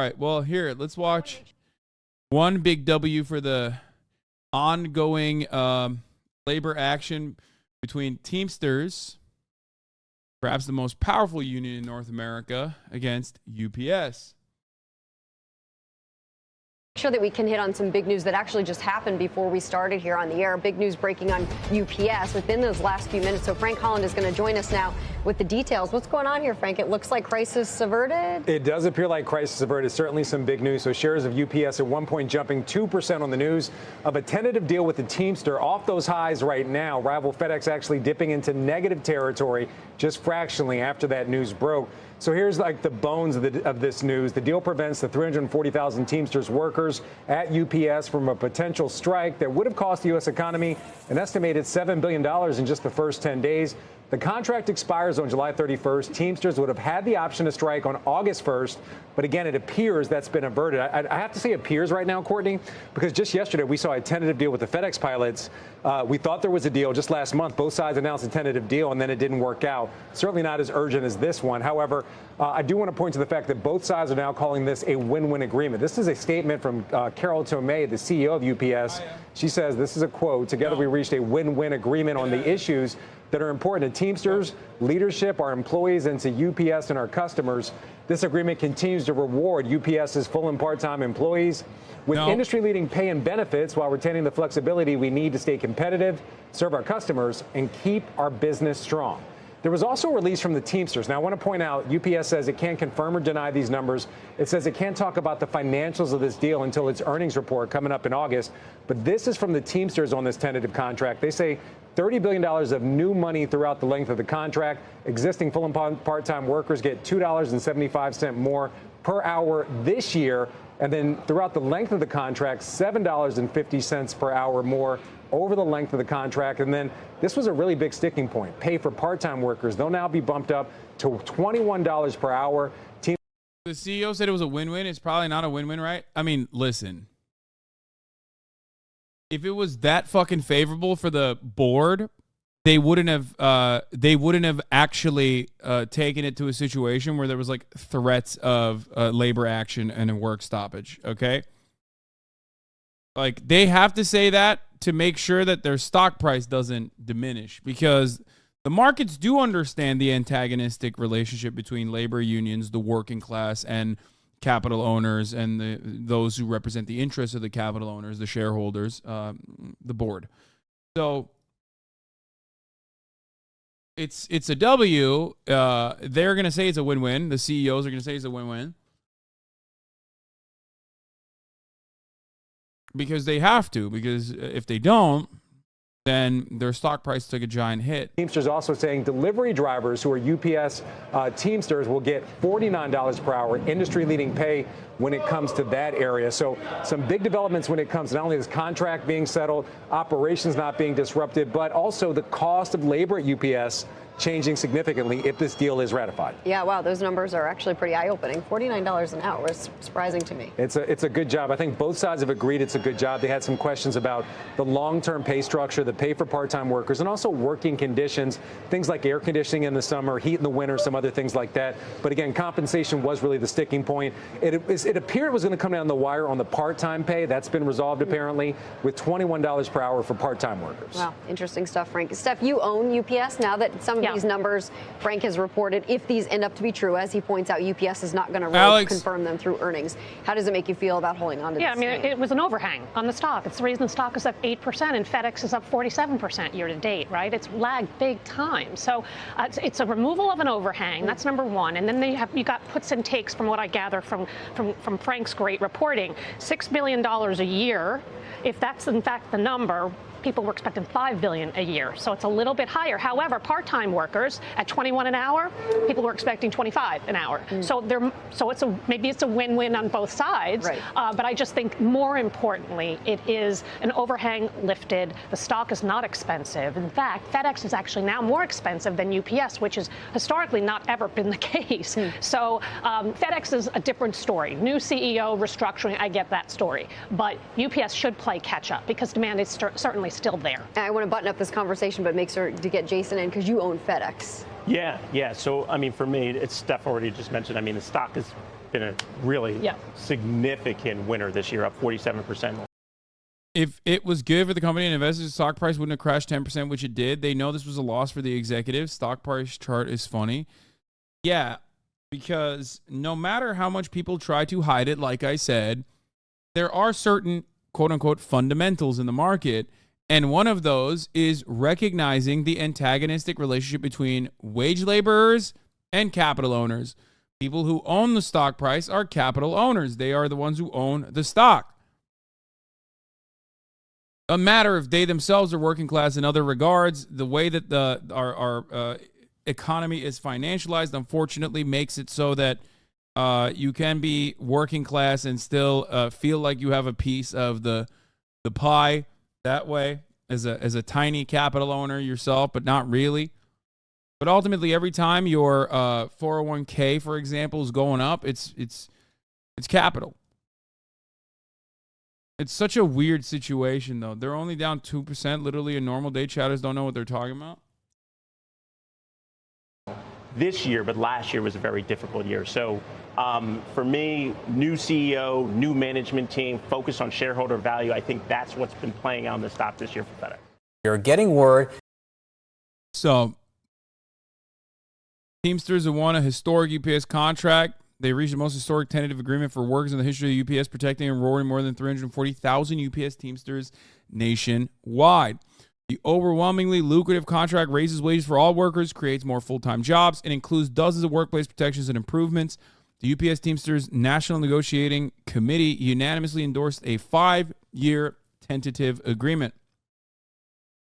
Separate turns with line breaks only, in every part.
right. Well, here, let's watch one big W for the ongoing labor action between Teamsters, perhaps the most powerful union in North America, against UPS.
Sure that we can hit on some big news that actually just happened before we started here on the air. Big news breaking on UPS within those last few minutes. So Frank Holland is going to join us now with the details. What's going on here, Frank? It looks like crisis averted.
It does appear like crisis averted. Certainly some big news. So shares of UPS at one point jumping 2% on the news of a tentative deal with the Teamster. Off those highs right now. Rival FedEx actually dipping into negative territory just fractionally after that news broke. So here's like the bones of this news. The deal prevents the 340,000 Teamsters workers at UPS from a potential strike that would have cost the U.S. economy an estimated $7 billion in just the first 10 days. The contract expires on July 31st. Teamsters would have had the option to strike on August 1st. But again, it appears that's been averted. I have to say appears right now, Courtney, because just yesterday we saw a tentative deal with the FedEx pilots. We thought there was a deal just last month. Both sides announced a tentative deal, and then it didn't work out. Certainly not as urgent as this one. However, I do want to point to the fact that both sides are now calling this a win-win agreement. This is a statement from Carol Tomei, the CEO of UPS. She says, this is a quote, "Together we reached a win-win agreement on the issues that are important to Teamsters, leadership, our employees, and to UPS and our customers. This agreement continues to reward UPS's full and part-time employees with industry-leading pay and benefits while retaining the flexibility we need to stay competitive, serve our customers, and keep our business strong." There was also a release from the Teamsters. Now, I want to point out, UPS says it can't confirm or deny these numbers. It says it can't talk about the financials of this deal until its earnings report coming up in August. But this is from the Teamsters on this tentative contract. They say $30 billion of new money throughout the length of the contract. Existing full and part-time workers get $2.75 more per hour this year. And then throughout the length of the contract, $7.50 per hour more over the length of the contract. And then this was a really big sticking point. Pay for part-time workers, they'll now be bumped up to $21 per hour.
The CEO said it was a win-win. It's probably not a win-win, right? I mean, listen. If it was that fucking favorable for the board, they wouldn't have actually taken it to a situation where there was like threats of labor action and a work stoppage. Okay, like they have to say that to make sure that their stock price doesn't diminish, because the markets do understand the antagonistic relationship between labor unions, the working class, and capital owners, and those who represent the interests of the capital owners, the shareholders, the board. So it's a W. They're going to say it's a win-win. The CEOs are going to say it's a win-win. Because they have to. Because if they don't, then their stock price took a giant hit.
Teamsters also saying delivery drivers who are UPS Teamsters will get $49 per hour, industry-leading pay when it comes to that area. So some big developments when it comes to not only this contract being settled, operations not being disrupted, but also the cost of labor at UPS changing significantly if this deal is ratified.
Yeah, wow, those numbers are actually pretty eye-opening. $49 an hour is surprising to me.
It's a good job. I think both sides have agreed it's a good job. They had some questions about the long-term pay structure, the pay for part-time workers, and also working conditions, things like air conditioning in the summer, heat in the winter, some other things like that. But again, compensation was really the sticking point. It appeared it was going to come down the wire on the part-time pay. That's been resolved apparently with $21 per hour for part-time workers.
Wow, interesting stuff, Frank. Steph, you own UPS now that some of these numbers Frank has reported, if these end up to be true, as he points out, UPS is not going to really confirm them through earnings. How does it make you feel about holding on to this?
Yeah, I mean, it was an overhang on the stock. It's the reason the stock is up 8% and FedEx is up 47% year to date, right? It's lagged big time. So it's a removal of an overhang. That's number one. And then you got puts and takes from what I gather from Frank's great reporting. $6 billion a year. If that's in fact the number, people were expecting $5 billion a year, so it's a little bit higher. However, part-time workers at $21 an hour, people were expecting $25 an hour. So maybe it's a win-win on both sides.
Right.
But I just think more importantly, it is an overhang lifted. The stock is not expensive. In fact, FedEx is actually now more expensive than UPS, which has historically not ever been the case. So FedEx is a different story. New CEO, restructuring, I get that story. But UPS should play catch-up because demand is certainly still there.
I want to button up this conversation, but make sure to get Jason in because you own FedEx.
Yeah. So, I mean, for me, it's Steph already just mentioned. I mean, the stock is been a really significant winner this year, up 47%.
If it was good for the company and investors, the stock price wouldn't have crashed 10%, which it did. They know this was a loss for the executives. Stock price chart is funny. Yeah, because no matter how much people try to hide it, like I said, there are certain quote-unquote fundamentals in the market, and one of those is recognizing the antagonistic relationship between wage laborers and capital owners. People who own the stock price are capital owners. They are the ones who own the stock. A matter if they themselves are working class in other regards, the way that our economy is financialized, unfortunately, makes it so that you can be working class and still feel like you have a piece of the pie that way as a tiny capital owner yourself, but not really. But ultimately, every time your 401k, for example, is going up, it's capital. It's such a weird situation, though. They're only down 2%. Literally, a normal day, chatters don't know what they're talking about.
This year, but last year was a very difficult year. So for me, new CEO, new management team, focus on shareholder value. I think that's what's been playing out in the stock this year for FedEx.
You're getting word.
So, Teamsters have won a historic UPS contract. They reached the most historic tentative agreement for workers in the history of UPS, protecting and rewarding more than 340,000 UPS Teamsters nationwide. The overwhelmingly lucrative contract raises wages for all workers, creates more full-time jobs, and includes dozens of workplace protections and improvements. The UPS Teamsters National Negotiating Committee unanimously endorsed a 5-year tentative agreement.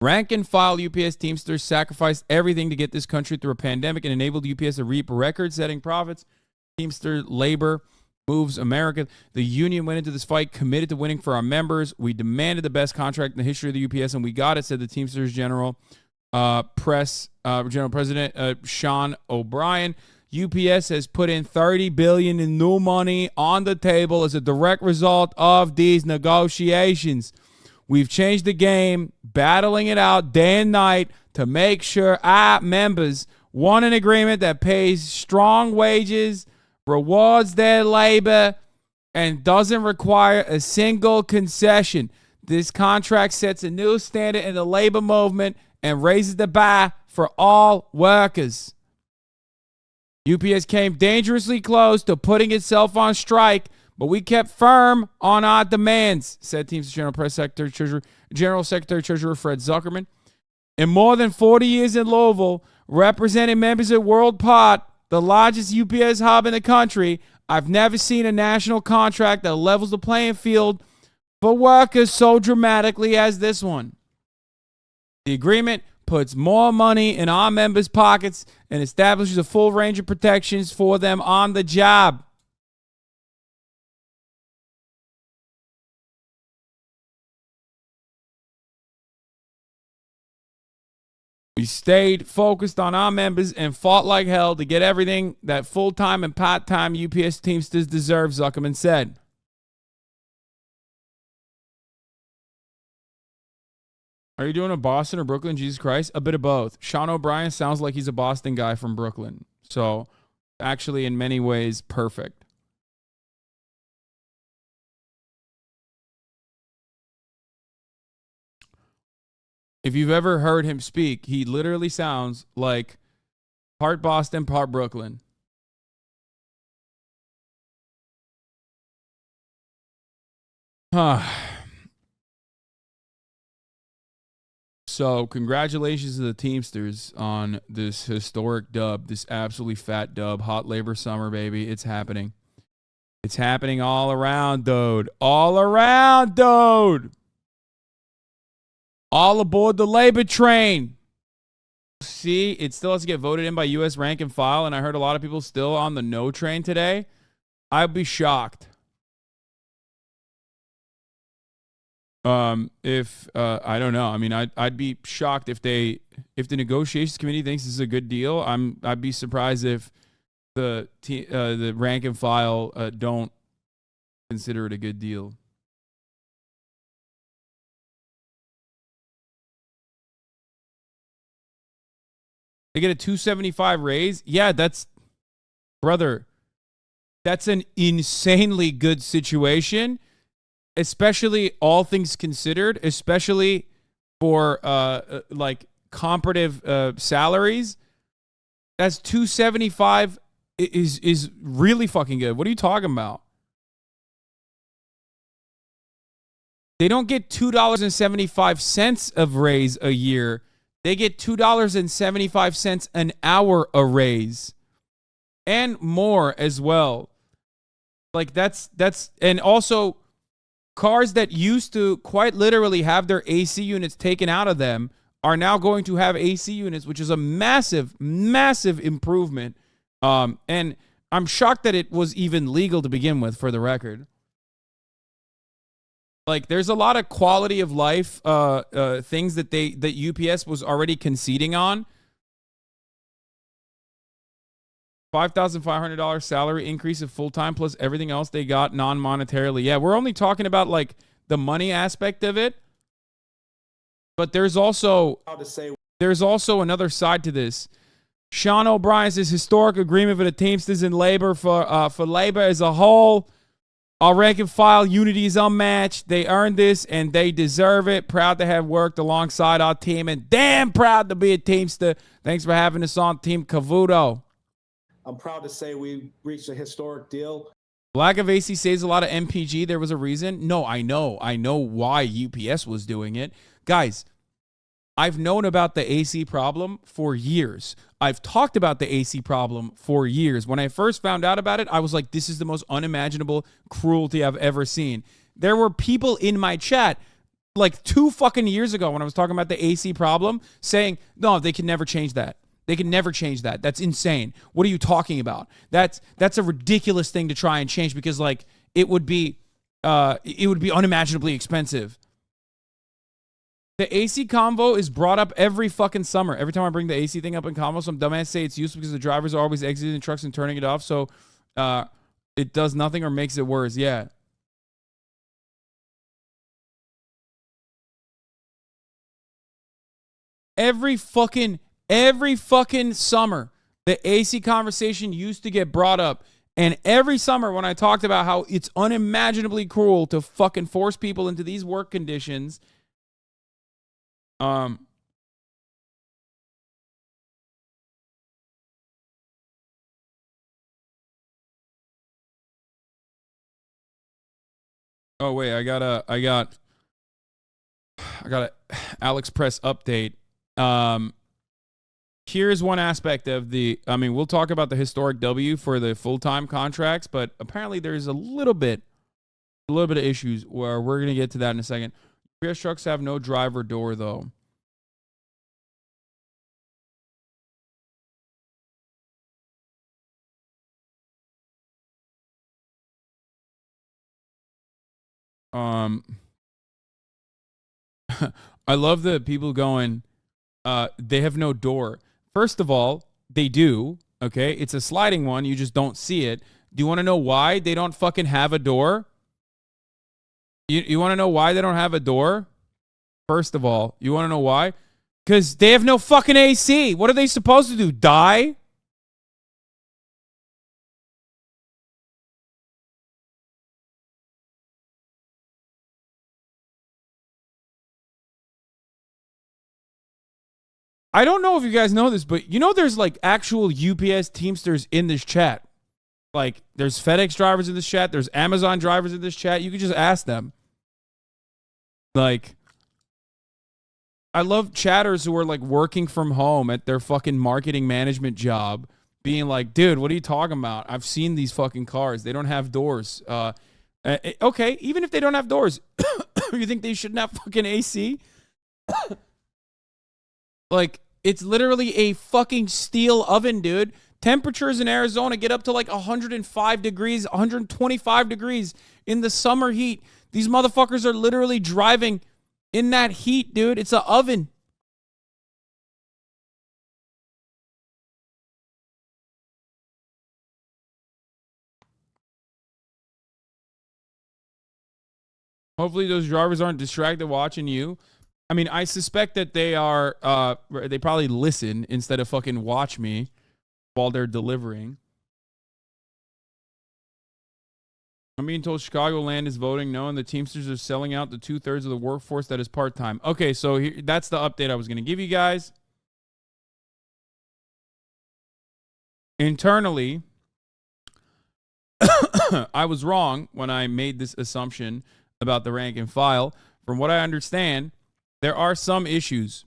Rank and file UPS Teamsters sacrificed everything to get this country through a pandemic and enabled UPS to reap record-setting profits. Teamster labor moves America. The union went into this fight committed to winning for our members. We demanded the best contract in the history of the UPS, and we got it, said the Teamsters General President Sean O'Brien. UPS has put in $30 billion in new money on the table as a direct result of these negotiations. We've changed the game, battling it out day and night to make sure our members want an agreement that pays strong wages, rewards their labor, and doesn't require a single concession. This contract sets a new standard in the labor movement and raises the bar for all workers. UPS came dangerously close to putting itself on strike, but we kept firm on our demands, said Teamsters General Secretary Treasurer Fred Zuckerman. In more than 40 years in Louisville, representing members at World Part, the largest UPS hub in the country, I've never seen a national contract that levels the playing field for workers so dramatically as this one. The agreement puts more money in our members' pockets and establishes a full range of protections for them on the job. We stayed focused on our members and fought like hell to get everything that full-time and part-time UPS Teamsters deserve, Zuckerman said. Are you doing a Boston or Brooklyn, Jesus Christ? A bit of both. Sean O'Brien sounds like he's a Boston guy from Brooklyn. So, actually, in many ways, perfect. If you've ever heard him speak, he literally sounds like part Boston, part Brooklyn. So, congratulations to the Teamsters on this historic dub, this absolutely fat dub. Hot labor summer, baby. It's happening. It's happening all around, dude. All around, dude. All aboard the labor train. See, it still has to get voted in by U.S. rank and file, and I heard a lot of people still on the no train today. I'd be shocked. If I don't know. I mean, I'd be shocked if the negotiations committee thinks this is a good deal. I'd be surprised if the rank and file don't consider it a good deal. They get a $275 raise. Yeah, brother. that's an insanely good situation, especially all things considered, especially for like comparative salaries. That's 275 is really fucking good. What are you talking about? They don't get $2.75 of raise a year. They get $2.75 an hour a raise. And more as well. Like that's and also cars that used to quite literally have their AC units taken out of them are now going to have AC units, which is a massive, massive improvement. And I'm shocked that it was even legal to begin with, for the record. Like, there's a lot of quality of life things that UPS was already conceding on. $5,500 salary increase of full-time plus everything else they got non-monetarily. Yeah, we're only talking about, like, the money aspect of it. But there's also another side to this. Sean O'Brien says historic agreement for the Teamsters and labor for labor as a whole. Our rank and file unity is unmatched. They earned this and they deserve it. Proud to have worked alongside our team and damn proud to be a Teamster. Thanks for having us on Team Cavuto.
I'm proud to say we reached a historic deal.
Lack of AC saves a lot of MPG. There was a reason. No, I know why UPS was doing it. Guys, I've known about the AC problem for years. I've talked about the AC problem for years. When I first found out about it, I was like, this is the most unimaginable cruelty I've ever seen. There were people in my chat like 2 fucking years ago when I was talking about the AC problem saying, no, they can never change that. They can never change that. That's insane. What are you talking about? That's a ridiculous thing to try and change because like it would be unimaginably expensive. The AC convo is brought up every fucking summer. Every time I bring the AC thing up in convo, some dumbass say it's useless because the drivers are always exiting trucks and turning it off, so it does nothing or makes it worse. Yeah. Every fucking summer, the AC conversation used to get brought up. And every summer when I talked about how it's unimaginably cruel to fucking force people into these work conditions, oh wait, I got a Alex Press update. Here's one aspect of we'll talk about the historic W for the full-time contracts, but apparently there's a little bit of issues where we're going to get to that in a second. UPS trucks have no driver door, though. I love the people going, they have no door. First of all, they do, okay? It's a sliding one. You just don't see it. Do you want to know why they don't fucking have a door? You want to know why they don't have a door? First of all, you want to know why? Because they have no fucking AC. What are they supposed to do? Die? I don't know if you guys know this, but you know there's like actual UPS Teamsters in this chat. Like there's FedEx drivers in this chat. There's Amazon drivers in this chat. You could just ask them. Like, I love chatters who are like working from home at their fucking marketing management job being like, dude, what are you talking about? I've seen these fucking cars. They don't have doors. Okay, even if they don't have doors, you think they shouldn't have fucking AC? Like, it's literally a fucking steel oven, dude. Temperatures in Arizona get up to like 105 degrees, 125 degrees in the summer heat. These motherfuckers are literally driving in that heat, dude. It's an oven. Hopefully those drivers aren't distracted watching you. I mean, I suspect that they are, they probably listen instead of fucking watch me while they're delivering. I'm being told Chicagoland is voting no, and the Teamsters are selling out the 2/3 of the workforce that is part-time. Okay, so that's the update I was going to give you guys. Internally, I was wrong when I made this assumption about the rank and file. From what I understand, there are some issues,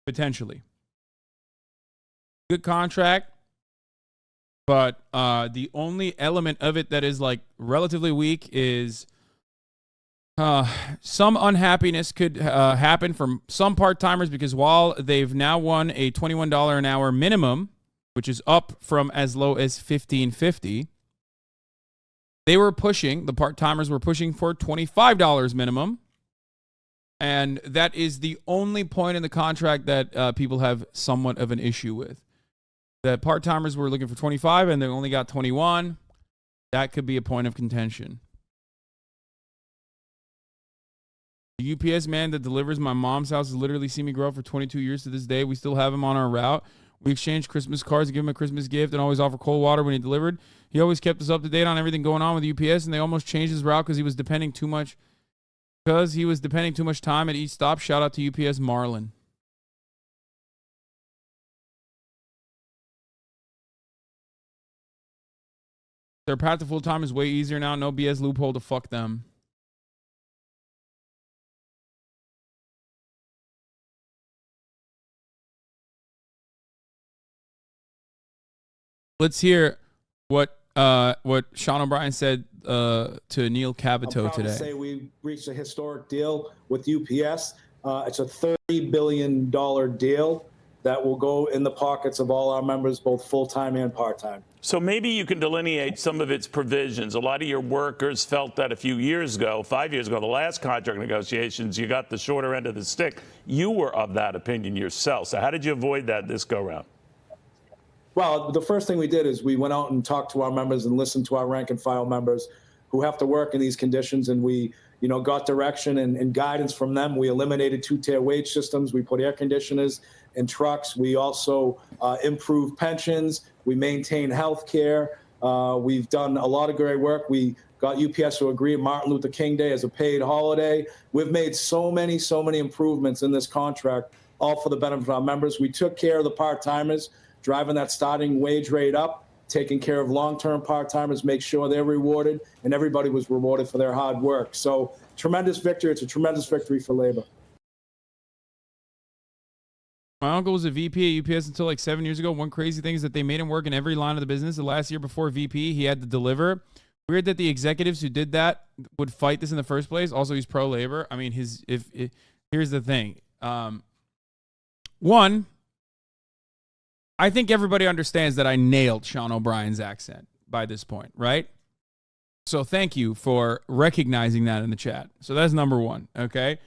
potentially. Good contract, but the only element of it that is like relatively weak is some unhappiness could happen from some part-timers, because while they've now won a $21 an hour minimum, which is up from as low as $15.50, the part-timers were pushing for $25 minimum. And that is the only point in the contract that people have somewhat of an issue with. The part-timers were looking for 25 and they only got 21. That could be a point of contention. The UPS man that delivers my mom's house has literally seen me grow for 22 years to this day. We still have him on our route. We exchanged Christmas cards to give him a Christmas gift and always offer cold water when he delivered. He always kept us up to date on everything going on with UPS, and they almost changed his route because he was depending too much time at each stop. Shout out to UPS Marlin. Their path to full-time is way easier now. No BS loophole to fuck them. Let's hear what Sean O'Brien said to Neil Cavito today.
To say we reached a historic deal with UPS. It's a $30 billion deal that will go in the pockets of all our members, both full-time and part-time.
So maybe you can delineate some of its provisions. A lot of your workers felt that a few years ago, 5 years ago, the last contract negotiations, you got the shorter end of the stick. You were of that opinion yourself. So how did you avoid that this go-round?
Well, the first thing we did is we went out and talked to our members and listened to our rank and file members who have to work in these conditions, and we got direction and guidance from them. We eliminated two-tier wage systems. We put air conditioners in trucks. We also improved pensions. We maintain health care. We've done a lot of great work. We got UPS to agree Martin Luther King Day as a paid holiday. We've made so many improvements in this contract, all for the benefit of our members. We took care of the part-timers, driving that starting wage rate up, taking care of long-term part-timers, make sure they're rewarded, and everybody was rewarded for their hard work. So tremendous victory. It's a tremendous victory for labor.
My uncle was a VP at UPS until like 7 years ago. One crazy thing is that they made him work in every line of the business. The last year before VP, he had to deliver. Weird that the executives who did that would fight this in the first place. Also, he's pro-labor. I mean, here's the thing. One, I think everybody understands that I nailed Sean O'Brien's accent by this point, right? So thank you for recognizing that in the chat. So that's number one, okay?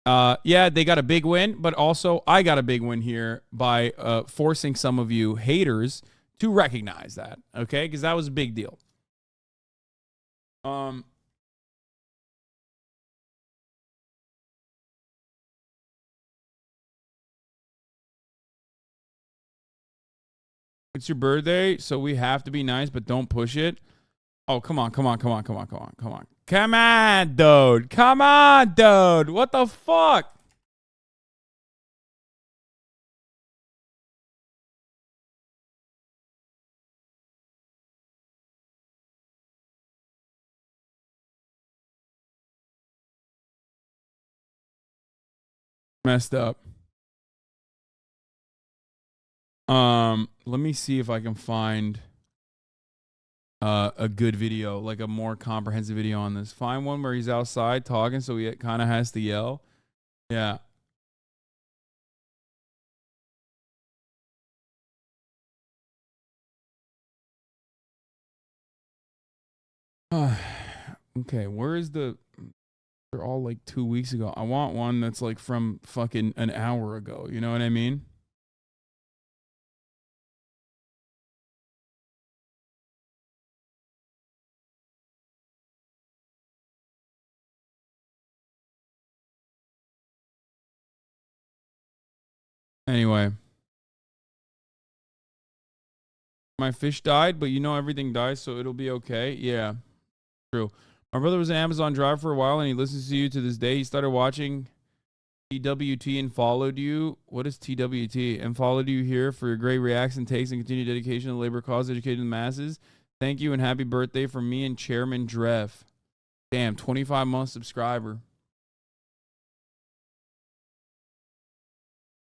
Yeah, they got a big win, but also I got a big win here by forcing some of you haters to recognize that, okay? Because that was a big deal. It's your birthday, so we have to be nice, but don't push it. Oh, come on. Come on, dude. Come on, dude. What the fuck? Messed up. Let me see if I can find a good video, like a more comprehensive video on this. Find one where he's outside talking, so he kind of has to yell. Yeah. Okay, where is the... They're all like 2 weeks ago. I want one that's like from fucking an hour ago. You know what I mean? Anyway. My fish died, but you know everything dies, so it'll be okay. Yeah. True. My brother was an Amazon driver for a while, and he listens to you to this day. He started watching TWT and followed you. What is TWT? And followed you here for your great reacts and takes and continued dedication to the labor cause, educating the masses. Thank you and happy birthday from me and Chairman Dreff. Damn, 25-month subscriber.